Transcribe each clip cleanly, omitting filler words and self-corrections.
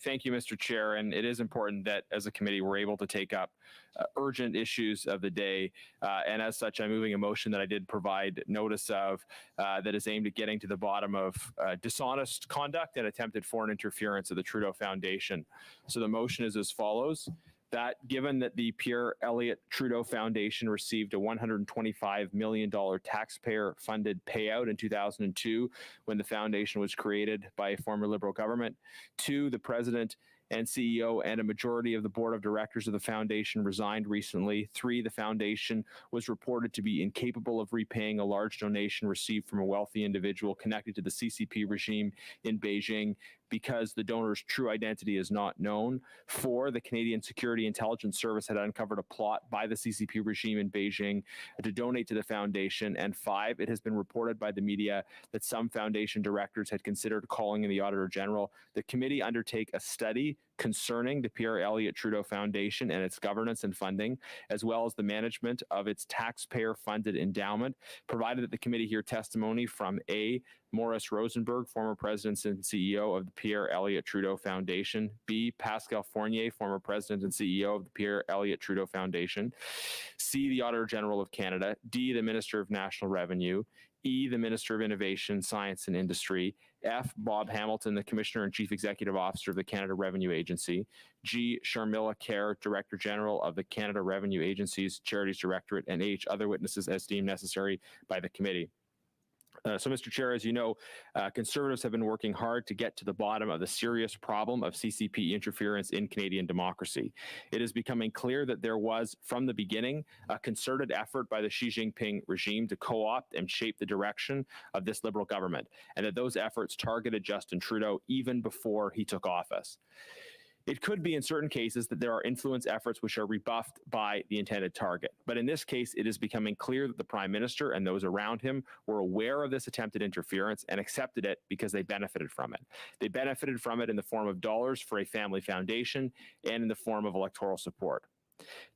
Thank you, Mr. Chair. And it is important that as a committee, we're able to take up urgent issues of the day. And as such, I'm moving a motion that I did provide notice of that is aimed at getting to the bottom of dishonest conduct and attempted foreign interference of the Trudeau Foundation. So the motion is as follows. That given that the Pierre Elliott Trudeau Foundation received a $125 million taxpayer-funded payout in 2002 when the foundation was created by a former Liberal government, 2, the president and CEO and a majority of the board of directors of the foundation resigned recently. 3, the foundation was reported to be incapable of repaying a large donation received from a wealthy individual connected to the CCP regime in Beijing because the donor's true identity is not known. 4, the Canadian Security Intelligence Service had uncovered a plot by the CCP regime in Beijing to donate to the foundation. And 5, it has been reported by the media that some foundation directors had considered calling in the Auditor General. The committee undertake a study concerning the Pierre Elliott Trudeau Foundation and its governance and funding, as well as the management of its taxpayer-funded endowment, provided that the committee hear testimony from A, Morris Rosenberg, former president and CEO of the Pierre Elliott Trudeau Foundation, B, Pascal Fournier, former president and CEO of the Pierre Elliott Trudeau Foundation, C, the Auditor General of Canada, D, the Minister of National Revenue, E, the Minister of Innovation, Science and Industry, F, Bob Hamilton, the Commissioner and Chief Executive Officer of the Canada Revenue Agency, G, Sharmila Kaur, Director General of the Canada Revenue Agency's Charities Directorate, and H, other witnesses as deemed necessary by the committee. So, Mr. Chair, as you know, Conservatives have been working hard to get to the bottom of the serious problem of CCP interference in Canadian democracy. It is becoming clear that there was, from the beginning, a concerted effort by the Xi Jinping regime to co-opt and shape the direction of this Liberal government, and that those efforts targeted Justin Trudeau even before he took office. It could be in certain cases that there are influence efforts which are rebuffed by the intended target. But in this case, it is becoming clear that the Prime Minister and those around him were aware of this attempted interference and accepted it because they benefited from it. They benefited from it in the form of dollars for a family foundation and in the form of electoral support.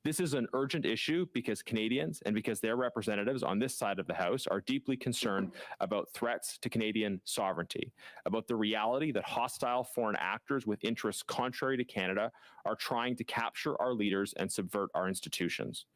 This is an urgent issue because Canadians and because their representatives on this side of the House are deeply concerned about threats to Canadian sovereignty, about the reality that hostile foreign actors with interests contrary to Canada are trying to capture our leaders and subvert our institutions.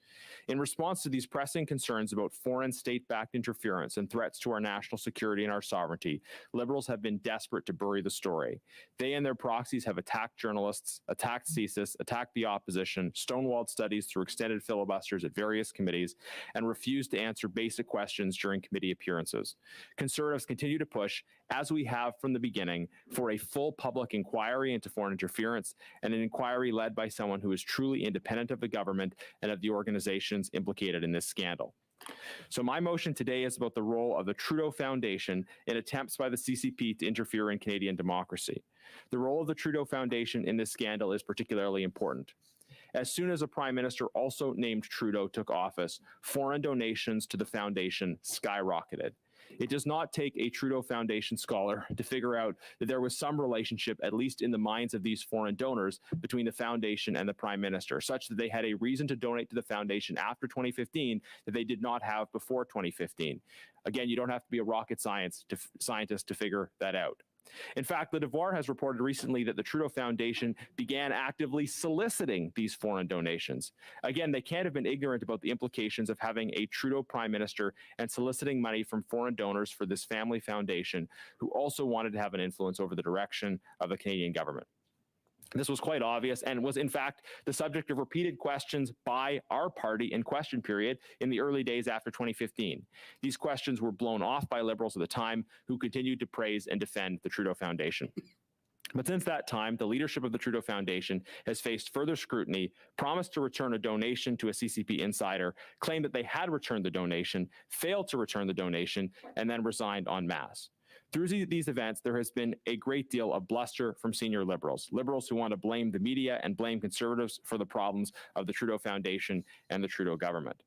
In response to these pressing concerns about foreign state-backed interference and threats to our national security and our sovereignty, Liberals have been desperate to bury the story. They and their proxies have attacked journalists, attacked CSIS, attacked the opposition, stonewalled studies through extended filibusters at various committees, and refused to answer basic questions during committee appearances. Conservatives continue to push, as we have from the beginning, for a full public inquiry into foreign interference and an inquiry led by someone who is truly independent of the government and of the organizations implicated in this scandal. So my motion today is about the role of the Trudeau Foundation in attempts by the CCP to interfere in Canadian democracy. The role of the Trudeau Foundation in this scandal is particularly important. As soon as a Prime Minister also named Trudeau took office, foreign donations to the foundation skyrocketed. It does not take a Trudeau Foundation scholar to figure out that there was some relationship, at least in the minds of these foreign donors, between the foundation and the Prime Minister, such that they had a reason to donate to the foundation after 2015 that they did not have before 2015. Again, you don't have to be a rocket scientist to figure that out. In fact, Le Devoir has reported recently that the Trudeau Foundation began actively soliciting these foreign donations. Again, they can't have been ignorant about the implications of having a Trudeau Prime Minister and soliciting money from foreign donors for this family foundation, who also wanted to have an influence over the direction of the Canadian government. This was quite obvious and was, in fact, the subject of repeated questions by our party in question period in the early days after 2015. These questions were blown off by Liberals at the time, who continued to praise and defend the Trudeau Foundation. But since that time, the leadership of the Trudeau Foundation has faced further scrutiny, promised to return a donation to a CCP insider, claimed that they had returned the donation, failed to return the donation, and then resigned en masse. Through these events, there has been a great deal of bluster from senior Liberals who want to blame the media and blame Conservatives for the problems of the Trudeau Foundation and the Trudeau government.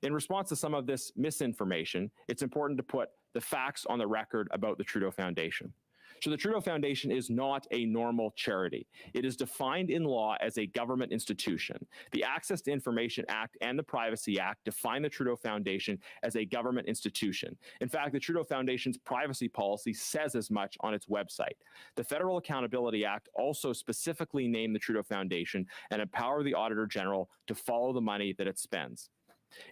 In response to some of this misinformation, it's important to put the facts on the record about the Trudeau Foundation. So the Trudeau Foundation is not a normal charity. It is defined in law as a government institution. The Access to Information Act and the Privacy Act define the Trudeau Foundation as a government institution. In fact, the Trudeau Foundation's privacy policy says as much on its website. The Federal Accountability Act also specifically named the Trudeau Foundation and empower the Auditor General to follow the money that it spends.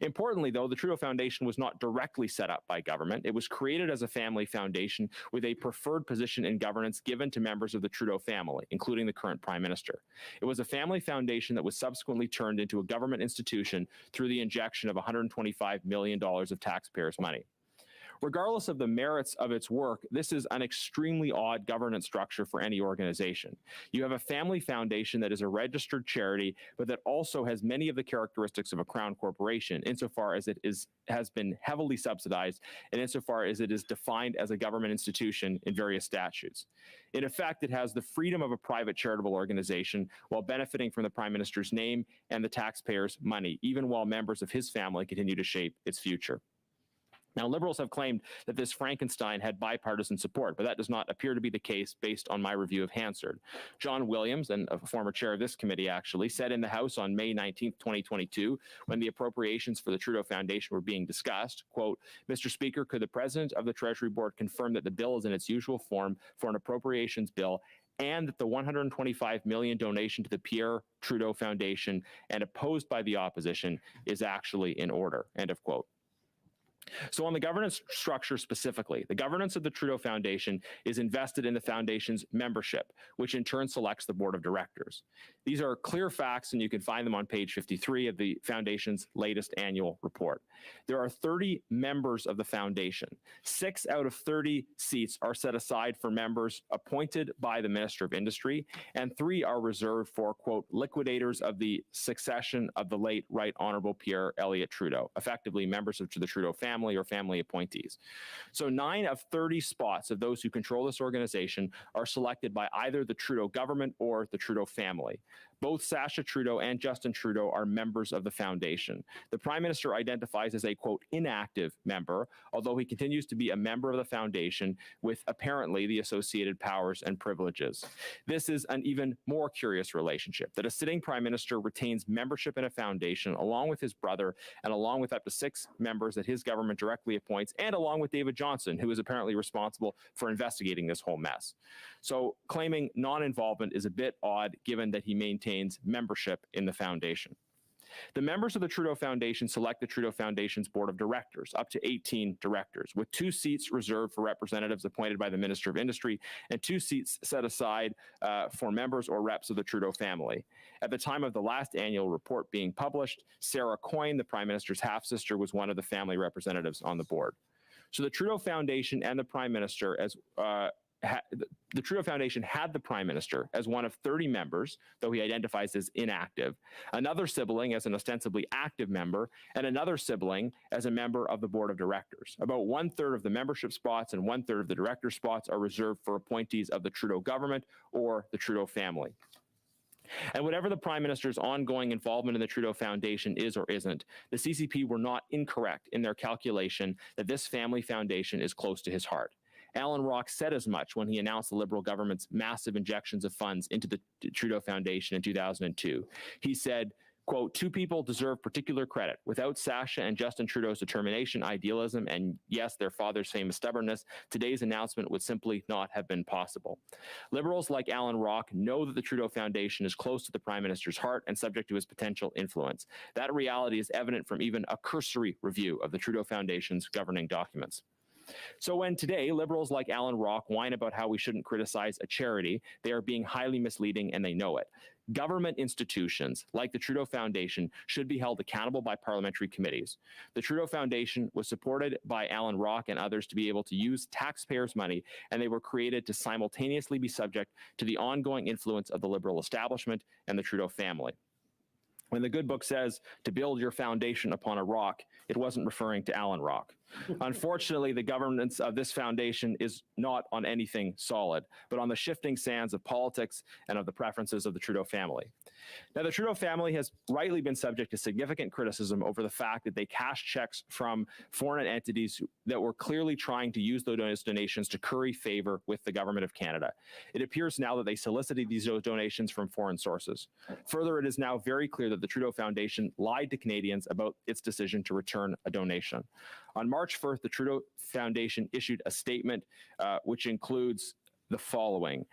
Importantly, though, the Trudeau Foundation was not directly set up by government. It was created as a family foundation with a preferred position in governance given to members of the Trudeau family, including the current Prime Minister. It was a family foundation that was subsequently turned into a government institution through the injection of $125 million of taxpayers' money. Regardless of the merits of its work, this is an extremely odd governance structure for any organization. You have a family foundation that is a registered charity, but that also has many of the characteristics of a crown corporation, insofar as it has been heavily subsidized and insofar as it is defined as a government institution in various statutes. In effect, it has the freedom of a private charitable organization while benefiting from the Prime Minister's name and the taxpayers' money, even while members of his family continue to shape its future. Now, Liberals have claimed that this Frankenstein had bipartisan support, but that does not appear to be the case based on my review of Hansard. John Williams, and a former chair of this committee actually, said in the House on May 19, 2022, when the appropriations for the Trudeau Foundation were being discussed, quote, "Mr. Speaker, could the President of the Treasury Board confirm that the bill is in its usual form for an appropriations bill and that the $125 million donation to the Pierre Trudeau Foundation and opposed by the opposition is actually in order," end of quote. So on the governance structure specifically, the governance of the Trudeau Foundation is invested in the foundation's membership, which in turn selects the board of directors. These are clear facts, and you can find them on page 53 of the foundation's latest annual report. There are 30 members of the foundation. 6 out of 30 seats are set aside for members appointed by the Minister of Industry, and 3 are reserved for, quote, liquidators of the succession of the late Right Honorable Pierre Elliott Trudeau, effectively members of the Trudeau family or family appointees. So 9 of 30 spots of those who control this organization are selected by either the Trudeau government or the Trudeau family. Both Sacha Trudeau and Justin Trudeau are members of the foundation. The Prime Minister identifies as a, quote, inactive member, although he continues to be a member of the foundation with apparently the associated powers and privileges. This is an even more curious relationship, that a sitting Prime Minister retains membership in a foundation along with his brother and along with up to 6 members that his government directly appoints, and along with David Johnston, who is apparently responsible for investigating this whole mess. So claiming non-involvement is a bit odd given that he maintains membership in the foundation. The members of the Trudeau Foundation select the Trudeau Foundation's board of directors, up to 18 directors, with 2 seats reserved for representatives appointed by the Minister of Industry and 2 seats set aside for members or reps of the Trudeau family. At the time of the last annual report being published, Sarah Coyne, the Prime Minister's half-sister, was one of the family representatives on the board. So the Trudeau Foundation and the Prime Minister the Trudeau Foundation had the Prime Minister as one of 30 members, though he identifies as inactive, another sibling as an ostensibly active member, and another sibling as a member of the board of directors. About 1/3 of the membership spots and 1/3 of the director spots are reserved for appointees of the Trudeau government or the Trudeau family. And whatever the Prime Minister's ongoing involvement in the Trudeau Foundation is or isn't, the CCP were not incorrect in their calculation that this family foundation is close to his heart. Alan Rock said as much when he announced the Liberal government's massive injections of funds into the Trudeau Foundation in 2002. He said, quote, "Two people deserve particular credit. Without Sacha and Justin Trudeau's determination, idealism, and yes, their father's famous stubbornness, today's announcement would simply not have been possible." Liberals like Alan Rock know that the Trudeau Foundation is close to the Prime Minister's heart and subject to his potential influence. That reality is evident from even a cursory review of the Trudeau Foundation's governing documents. So when today Liberals like Alan Rock whine about how we shouldn't criticize a charity, they are being highly misleading and they know it. Government institutions like the Trudeau Foundation should be held accountable by parliamentary committees. The Trudeau Foundation was supported by Alan Rock and others to be able to use taxpayers' money, and they were created to simultaneously be subject to the ongoing influence of the Liberal establishment and the Trudeau family. When the good book says to build your foundation upon a rock, it wasn't referring to Alan Rock. Unfortunately, the governance of this foundation is not on anything solid, but on the shifting sands of politics and of the preferences of the Trudeau family. Now, the Trudeau family has rightly been subject to significant criticism over the fact that they cashed checks from foreign entities that were clearly trying to use those donations to curry favor with the government of Canada. It appears now that they solicited these donations from foreign sources. Further, it is now very clear that the Trudeau Foundation lied to Canadians about its decision to return a donation. On March 1st, the Trudeau Foundation issued a statement which includes the following.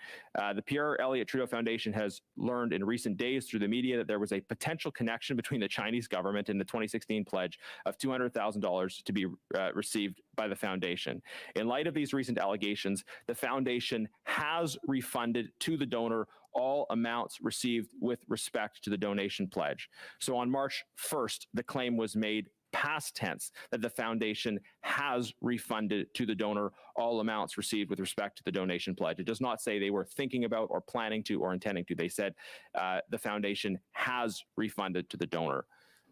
The Pierre Elliott Trudeau Foundation has learned in recent days through the media that there was a potential connection between the Chinese government and the 2016 pledge of $200,000 to be received by the foundation. In light of these recent allegations, the foundation has refunded to the donor all amounts received with respect to the donation pledge. So on March 1st, the claim was made past tense that the foundation has refunded to the donor all amounts received with respect to the donation pledge. It does not say they were thinking about or planning to or intending to. They said the foundation has refunded to the donor.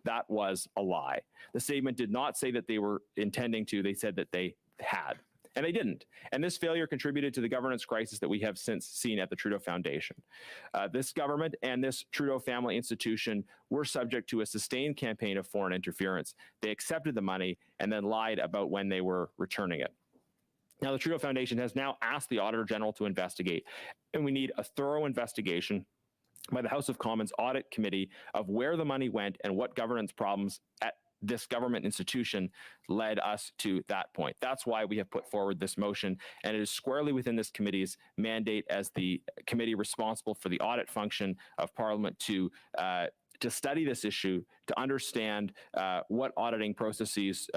That was a lie. The statement did not say that they were intending to. They said that they had. And they didn't. And this failure contributed to the governance crisis that we have since seen at the Trudeau Foundation. This government and this Trudeau family institution were subject to a sustained campaign of foreign interference. They accepted the money and then lied about when they were returning it. Now, the Trudeau Foundation has now asked the Auditor General to investigate, and we need a thorough investigation by the House of Commons Audit Committee of where the money went and what governance problems at this government institution led us to that point. That's why we have put forward this motion, and it is squarely within this committee's mandate as the committee responsible for the audit function of Parliament to study this issue, to understand what auditing processes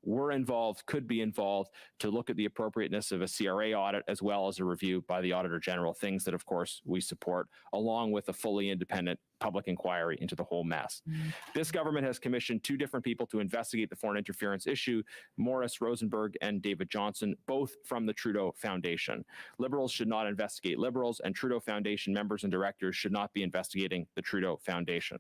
were involved, could be involved, to look at the appropriateness of a CRA audit, as well as a review by the Auditor General, things that, of course, we support, along with a fully independent public inquiry into the whole mess. This government has commissioned two different people to investigate the foreign interference issue, Morris Rosenberg and David Johnson, both from the Trudeau Foundation. Liberals should not investigate Liberals, and Trudeau Foundation members and directors should not be investigating the Trudeau Foundation.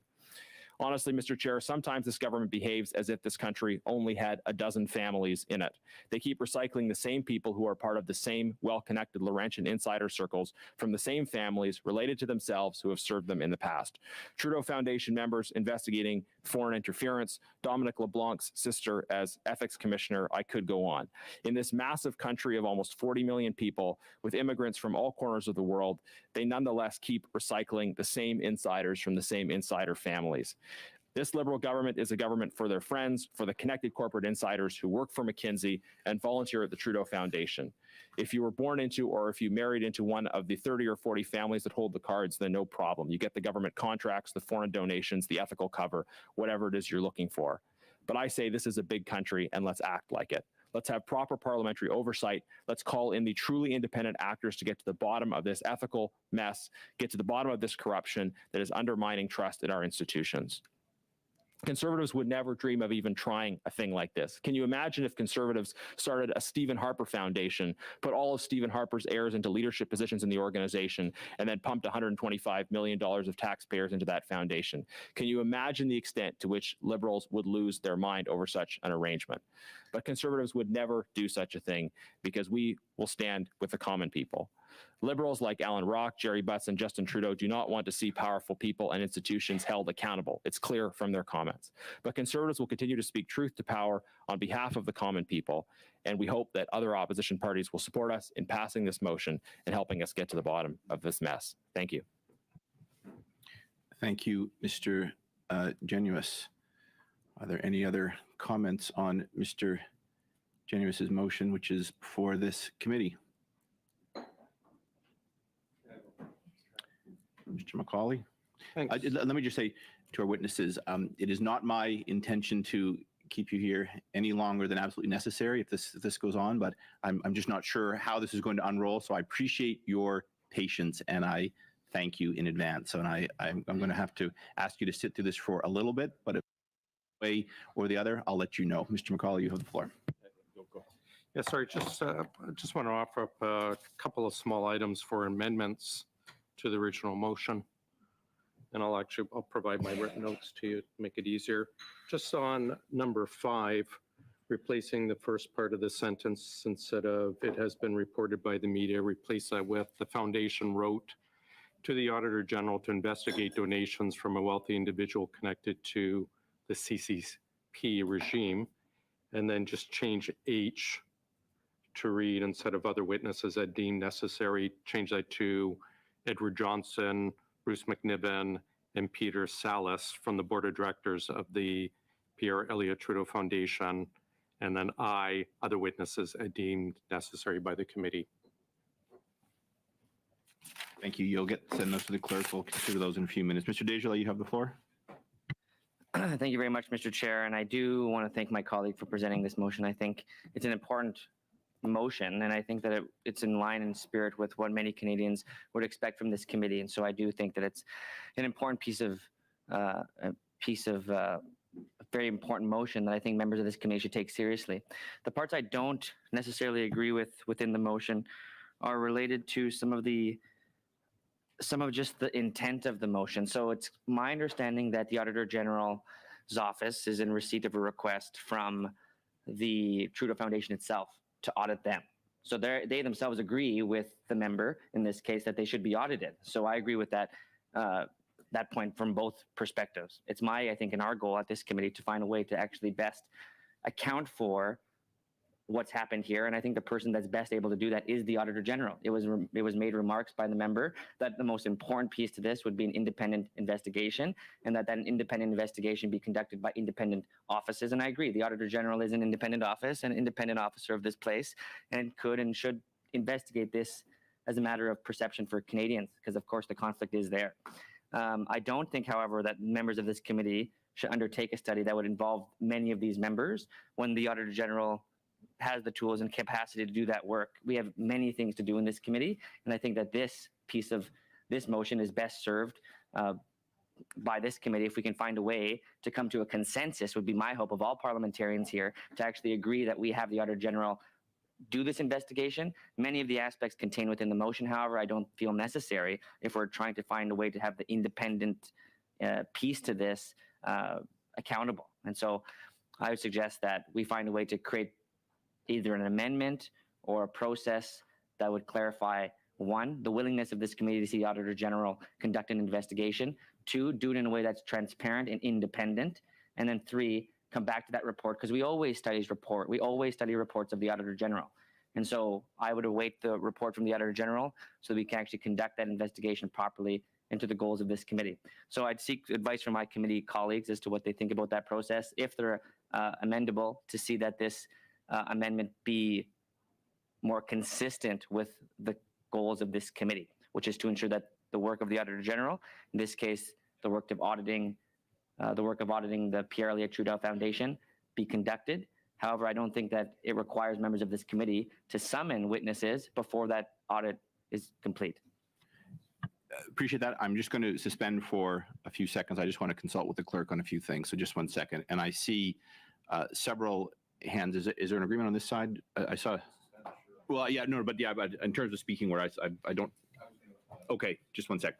Honestly, Mr. Chair, sometimes this government behaves as if this country only had a dozen families in it. They keep recycling the same people who are part of the same well-connected Laurentian insider circles from the same families related to themselves who have served them in the past. Trudeau Foundation members investigating foreign interference, Dominic LeBlanc's sister as ethics commissioner, I could go on. In this massive country of almost 40 million people with immigrants from all corners of the world, they nonetheless keep recycling the same insiders from the same insider families. This Liberal government is a government for their friends, for the connected corporate insiders who work for McKinsey and volunteer at the Trudeau Foundation. If you were born into or if you married into one of the 30 or 40 families that hold the cards, then no problem. You get the government contracts, the foreign donations, the ethical cover, whatever it is you're looking for. But I say this is a big country, and let's act like it. Let's have proper parliamentary oversight. Let's call in the truly independent actors to get to the bottom of this ethical mess, get to the bottom of this corruption that is undermining trust in our institutions. Conservatives would never dream of even trying a thing like this. Can you imagine if Conservatives started a Stephen Harper Foundation, put all of Stephen Harper's heirs into leadership positions in the organization, and then pumped $125 million of taxpayers into that foundation? Can you imagine the extent to which Liberals would lose their mind over such an arrangement? But Conservatives would never do such a thing because we will stand with the common people. Liberals like Alan Rock, Jerry Butts, and Justin Trudeau do not want to see powerful people and institutions held accountable. It's clear from their comments. But Conservatives will continue to speak truth to power on behalf of the common people, and we hope that other opposition parties will support us in passing this motion and helping us get to the bottom of this mess. Thank you. Thank you, Mr. Genuis. Are there any other comments on Mr. Genuis's motion, which is before this committee? Mr. McCauley? Thanks. Let me just say to our witnesses, it is not my intention to keep you here any longer than absolutely necessary if this goes on, but I'm just not sure how this is going to unroll. So I appreciate your patience and I thank you in advance. So I'm going to have to ask you to sit through this for a little bit, but if way or the other, I'll let you know. Mr. McCauley, you have the floor. Yeah, sorry, just want to offer up a couple of small items for amendments to the original motion. And I'll provide my written notes to you to make it easier. Just on number 5, replacing the first part of the sentence instead of "it has been reported by the media," replace that with "the foundation wrote to the Auditor General to investigate donations from a wealthy individual connected to the CCP regime," and then just change H to read, instead of "other witnesses that deemed necessary," change that to Edward Johnson, Bruce McNiven, and Peter Salas from the Board of Directors of the Pierre Elliott Trudeau Foundation, and then I, other witnesses deemed necessary by the committee. Thank you. You'll send those to the clerk. We'll consider those in a few minutes. Mr. Desjardins, you have the floor. Thank you very much, Mr. Chair. And I do want to thank my colleague for presenting this motion. I think it's an important motion, and I think that it's in line and spirit with what many Canadians would expect from this committee. And so I do think that it's an important piece of a very important motion that I think members of this committee should take seriously. The parts I don't necessarily agree with within the motion are related to some of just the intent of the motion. So it's my understanding that the Auditor General's office is in receipt of a request from the Trudeau Foundation itself to audit them. So they themselves agree with the member in this case that they should be audited. So I agree with that point from both perspectives. It's I think, in our goal at this committee to find a way to actually best account for what's happened here. And I think the person that's best able to do that is the Auditor General. It was made remarks by the member that the most important piece to this would be an independent investigation, and that an independent investigation be conducted by independent offices. And I agree, the Auditor General is an independent office, an independent officer of this place, and could and should investigate this as a matter of perception for Canadians, because of course the conflict is there. I don't think, however, that members of this committee should undertake a study that would involve many of these members when the Auditor General has the tools and capacity to do that work. We have many things to do in this committee, and I think that this piece of this motion is best served by this committee if we can find a way to come to a consensus, would be my hope, of all parliamentarians here, to actually agree that we have the Auditor General do this investigation. Many of the aspects contained within the motion, however, I don't feel necessary if we're trying to find a way to have the independent piece to this accountable. And so I would suggest that we find a way to create either an amendment or a process that would clarify, one, the willingness of this committee to see the Auditor General conduct an investigation, two, do it in a way that's transparent and independent, and then three, come back to that report, because we always study reports of the Auditor General. And so I would await the report from the Auditor General so that we can actually conduct that investigation properly into the goals of this committee. So I'd seek advice from my committee colleagues as to what they think about that process, if they're amendable, to see that this amendment be more consistent with the goals of this committee, which is to ensure that the work of the Auditor General, in this case, the work of auditing the Pierre Elliott Trudeau Foundation, be conducted. However, I don't think that it requires members of this committee to summon witnesses before that audit is complete. Appreciate that. I'm just going to suspend for a few seconds. I just want to consult with the clerk on a few things. So just 1 second. And I see several hands. Is there an agreement on this side? I saw. Well, yeah, no, but in terms of speaking, where I don't. Okay, just 1 sec.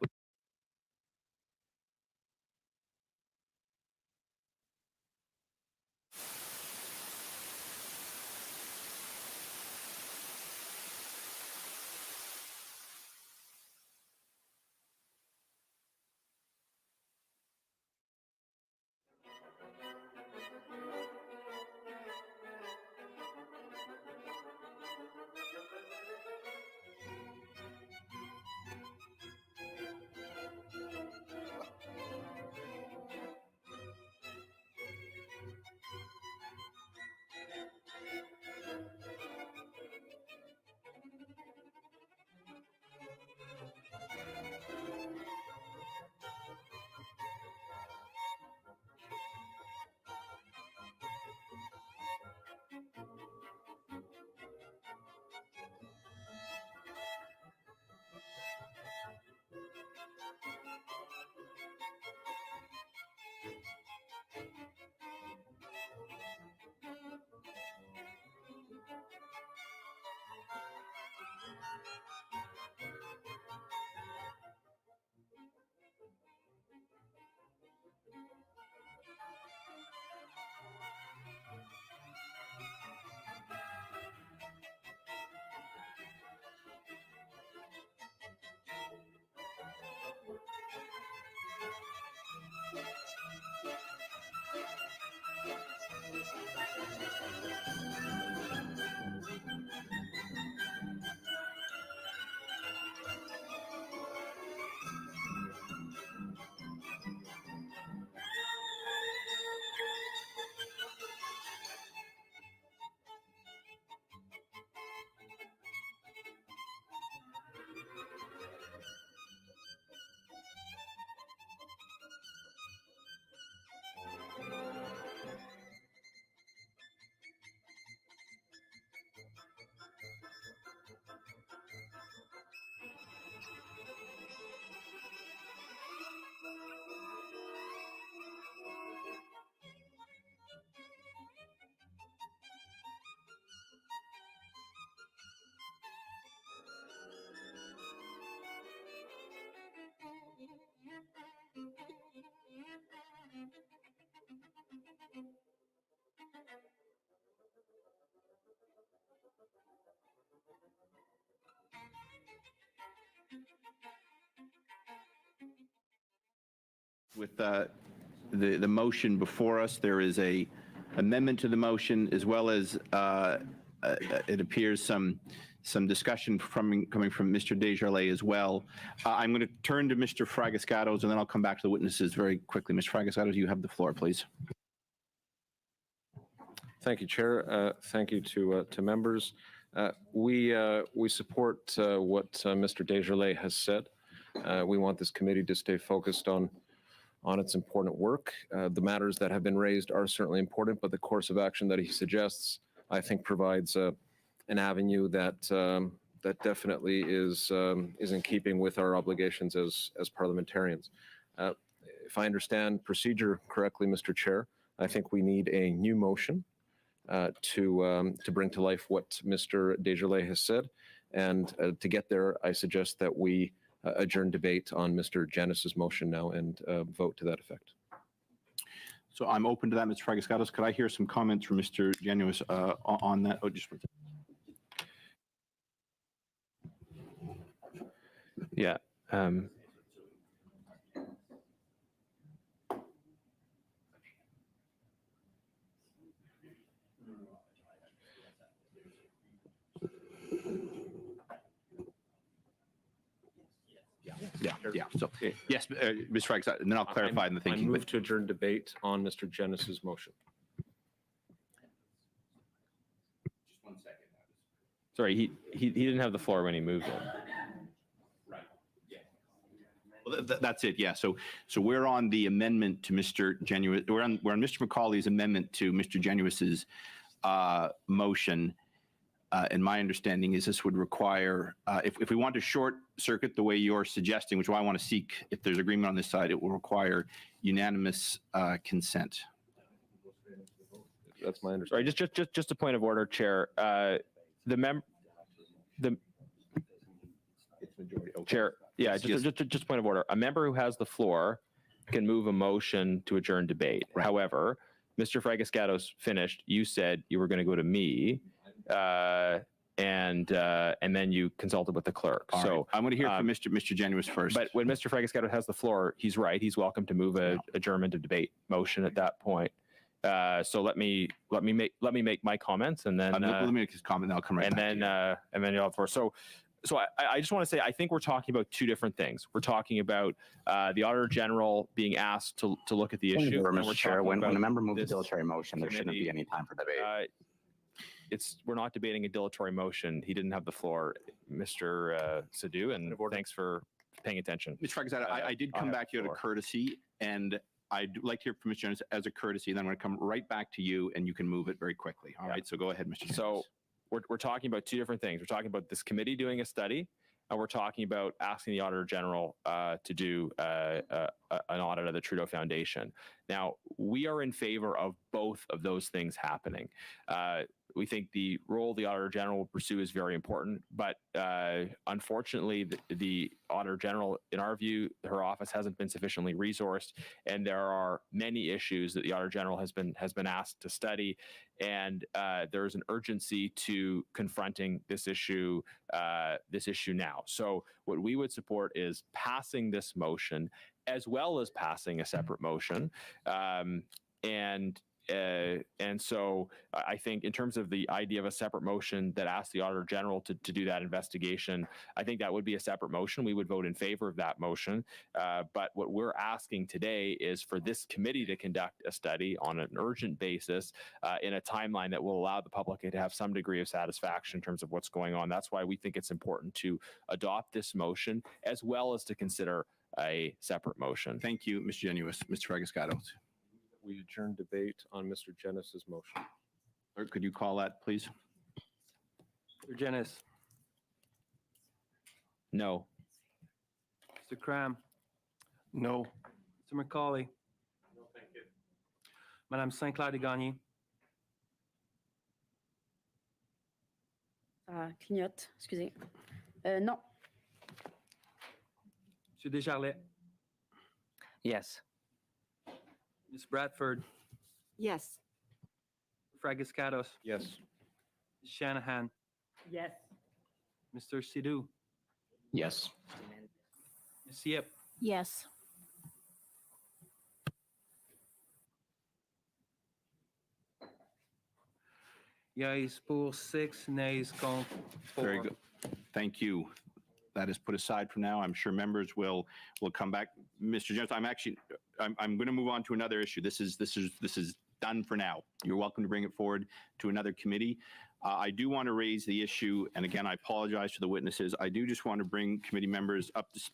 With the motion before us, there is a amendment to the motion, as well as it appears some discussion coming from Mr. Desjardins as well. I'm going to turn to Mr. Fragascatos, and then I'll come back to the witnesses very quickly. Mr. Fragascatos, you have the floor, please. Thank you, Chair. Thank you to members. We support what Mr. Desjardins has said. We want this committee to stay focused on its important work. The matters that have been raised are certainly important, but the course of action that he suggests, I think, provides an avenue that definitely is in keeping with our obligations as parliamentarians. If I understand procedure correctly, Mr. Chair, I think we need a new motion to bring to life what Mr. Desjardins has said. And to get there, I suggest that we adjourn debate on Mr. Janis's motion now and vote to that effect. So I'm open to that, Mr. Fragascatos. Could I hear some comments from Mr. Janis on that? Oh, just Yeah. Yeah. So yes, Mr. Fragascatos, and then I'll clarify in the I thinking. move to adjourn debate on Mr. Janis's motion. Just 1 second. Sorry, he didn't have the floor when he moved it. Right. Yeah. Well, that's it. Yeah. So we're on the amendment to Mr. Janis. We're on Mr. McCauley's amendment to Mr. Janis's motion. And my understanding is this would require, if we want to short circuit the way you're suggesting, which I want to seek, if there's agreement on this side, it will require unanimous consent. That's my understanding. Sorry, just a point of order, Chair. Chair, yeah, just point of order. A member who has the floor can move a motion to adjourn debate. Right. However, Mr. Fragascatos finished. You said you were going to go to me. And then you consulted with the clerk. All so right. I'm going to hear from Mr. Janis first. But when Mr. Fragascatos has the floor, he's right. He's welcome to move a adjournment of debate motion at that point. So let me make my comments, and then let me make his comment, and I'll come right back. and then you'll have the floor. So I just want to say, I think we're talking about two different things. We're talking about the Auditor General being asked to look at the issue. Mr. Chair, when a member moves a dilatory motion, there shouldn't be any time for debate. We're not debating a dilatory motion. He didn't have the floor, Mr. Sadhu, and thanks for paying attention. Mr. Fragascatos, I did come back to you out of courtesy, and I'd like to hear from Mr. Janis as a courtesy, and then I'm going to come right back to you, and you can move it very quickly. All right, so go ahead, Mr. Janis. So we're talking about two different things. We're talking about this committee doing a study, and we're talking about asking the Auditor General to do an audit of the Trudeau Foundation. Now, we are in favor of both of those things happening. We think the role the Auditor General will pursue is very important, but unfortunately, the Auditor General, in our view, her office hasn't been sufficiently resourced, and there are many issues that the Auditor General has been asked to study, and there is an urgency to confronting this issue now. So, what we would support is passing this motion, as well as passing a separate motion, and so I think in terms of the idea of a separate motion that asks the Auditor General to do that investigation, I think that would be a separate motion. We would vote in favor of that motion. But what we're asking today is for this committee to conduct a study on an urgent basis in a timeline that will allow the public to have some degree of satisfaction in terms of what's going on. That's why we think it's important to adopt this motion, as well as to consider a separate motion. Thank you, Mr. Janis. Mr. Fragascatos. We adjourn debate on Mr. Janis's motion. Clerk, could you call that, please? Mr. Janis. No. Mr. Cram. No. Mr. McCauley. No, thank you. Madame Sinclair de Gagny. Ça clignote, excusez. Non. Monsieur Desjardins. Yes. Ms. Bradford. Yes. Fragascatos. Yes. Ms. Shanahan. Yes. Mr. Sidhu. Yes. Ms. Yip. Yes. Yeas pour 6, nays contre 4. Very good. Thank you. That is put aside for now. I'm sure members will come back. Mr. Jones, I'm going to move on to another issue. This is done for now. You're welcome to bring it forward to another committee. I do want to raise the issue, and again, I apologize to the witnesses. I do just want to bring committee members up to speed